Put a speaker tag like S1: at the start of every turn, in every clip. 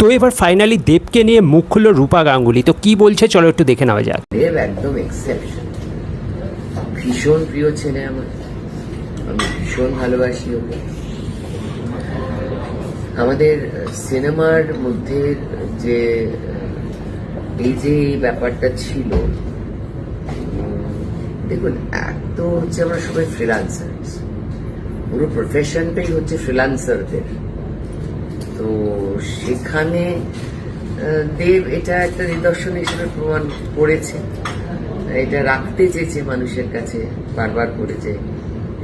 S1: তো এবার ফাইনালি দেবকে নিয়ে মুখ খুলল রূপা গাঙ্গুলি। তো কি বলছে চলো একটু দেখে নেওয়া যাক।
S2: দেব একদম এক্সেপশন, ভীষণ প্রিয় ছেলে আমার, আমি ভীষণ ভালোবাসি ওকে। আমাদের সিনেমার মধ্যে যে এই ব্যাপারটা ছিল, দেখুন এক তো হচ্ছে আমরা সবাই ফ্রিল্যান্সার, পুরো প্রফেশনটাই হচ্ছে ফ্রিল্যান্সারদের। তো সেখানে দেব এটা একটা নিদর্শন হিসেবে প্রমাণ করেছে, এটা রাখতে চেয়েছে মানুষের কাছে, বারবার করেছে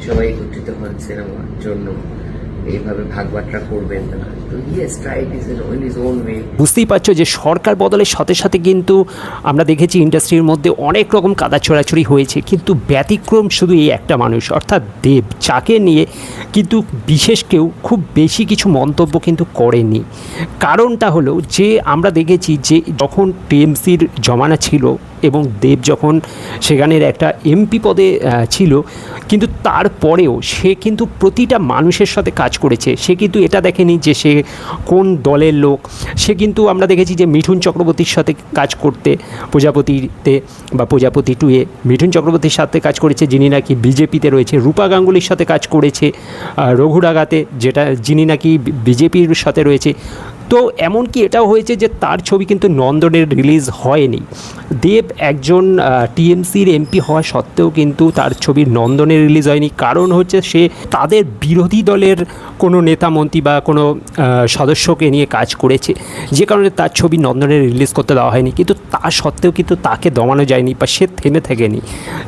S2: সবাই একত্রিত হন সিনেমার জন্য, এইভাবে ভাগবাটরা করবেন না। তো yes, tried is in his own way.
S1: বুঝতেই পারছো যে সরকার বদলের সাথে সাথে কিন্তু আমরা দেখেছি ইন্ডাস্ট্রির মধ্যে অনেক রকম কাদা ছোড়াছড়ি হয়েছে, কিন্তু ব্যতিক্রম শুধু এই একটা মানুষ অর্থাৎ দেব, যাকে নিয়ে কিন্তু বিশেষ কেউ খুব বেশি কিছু মন্তব্য কিন্তু করেনি। কারণটা হলো যে আমরা দেখেছি যে যখন টিএমসির জমানা ছিল এবং দেব যখন সেখানের একটা এমপি পদে ছিল, কিন্তু তারপরেও সে কিন্তু প্রতিটা মানুষের সাথে কাজ করেছে। সে কিন্তু এটা দেখেনি যে সে কোন দলের লোক। সে কিন্তু আমরা দেখেছি যে মিঠুন চক্রবর্তীর সাথে কাজ করতে, প্রজাপতিতে বা প্রজাপতি 2-এ মিঠুন চক্রবর্তীর সাথে কাজ করেছে, যিনি নাকি বিজেপিতে রয়েছে। রূপা গাঙ্গুলির সাথে কাজ করেছে রঘুরাগাতে, যিনি নাকি বিজেপির সাথে রয়েছে। তো এমনকি এটাও হয়েছে যে তার ছবি কিন্তু নন্দনের রিলিজ হয়নি। দেব একজন টিএমসির এমপি হওয়া সত্ত্বেও কিন্তু তার ছবি নন্দনে রিলিজ হয়নি। কারণ হচ্ছে সে তাদের বিরোধী দলের কোনো নেতা মন্ত্রী বা কোনো সদস্যকে নিয়ে কাজ করেছে, যে কারণে তার ছবি নন্দনে রিলিজ করতে দেওয়া হয়নি। কিন্তু তা সত্ত্বেও কিন্তু তাকে দমানো যায়নি বা সে থেমে থাকেনি।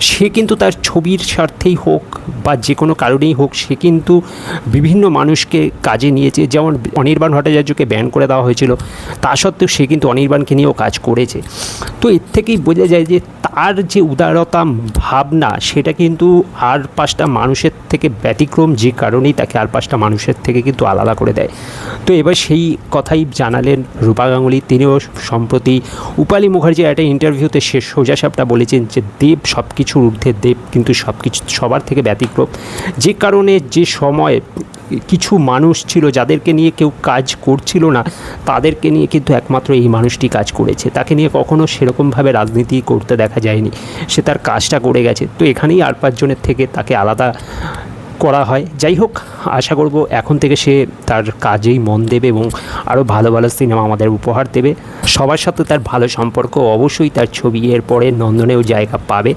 S1: সে কিন্তু তার ছবির স্বার্থেই হোক বা যে কোনো কারণেই হোক, সে কিন্তু বিভিন্ন মানুষকে কাজে নিয়েছে। যেমন অনির্বাণ ভট্টাচার্যকে ব্যান করে দেওয়া হয়েছিল, তা সত্ত্বেও সে কিন্তু অনির্বাণকে নিয়েও কাজ করেছে। তো এর থেকেই বোঝা যায় যে তার যে উদারতা ভাবনা, সেটা কিন্তু আর 5টা মানুষের থেকে ব্যতিক্রম, যে কারণেই তাকে আর 5টা মানুষের থেকে কিন্তু আলাদা করে দেয়। তো এবার সেই কথাই জানালেন রূপা গাঙ্গুলি। তিনিও সম্প্রতি উপালি মুখার্জির একটা ইন্টারভিউতে সে সোজাসাপটা বলেছেন যে দেব সব কিছুর ঊর্ধ্বে, দেব কিন্তু সব কিছু সবার থেকে ব্যতিক্রম। যে কারণে যে সময় কিছু মানুষ ছিল যাদেরকে নিয়ে কেউ কাজ করছিল না, তাদেরকে নিয়ে কিন্তু একমাত্র এই মানুষটি কাজ করেছে। তাকে নিয়ে কখনো সেরকমভাবে রাজনীতি করতে দেখা যায়নি, সে তার কাজটা করে গেছে। তো এখানেই আর 5 জনের থেকে তাকে আলাদা করা হয়। যাই হোক, আশা করব এখন থেকে সে তার কাজেই মন দেবে এবং আরও ভালো ভালো সিনেমা আমাদের উপহার দেবে। সবার সাথে তার ভালো সম্পর্ক, অবশ্যই তার ছবি এরপরে নন্দনেও জায়গা পাবে।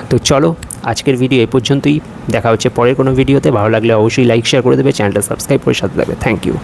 S1: তো চলো, আজকের ভিডিও এ পর্যন্তই। দেখা হচ্ছে পরের কোনো ভিডিওতে। ভালো লাগলে অবশ্যই লাইক শেয়ার করে দেবে, চ্যানেলটা সাবস্ক্রাইব করে সাথে থাকবে। Thank you.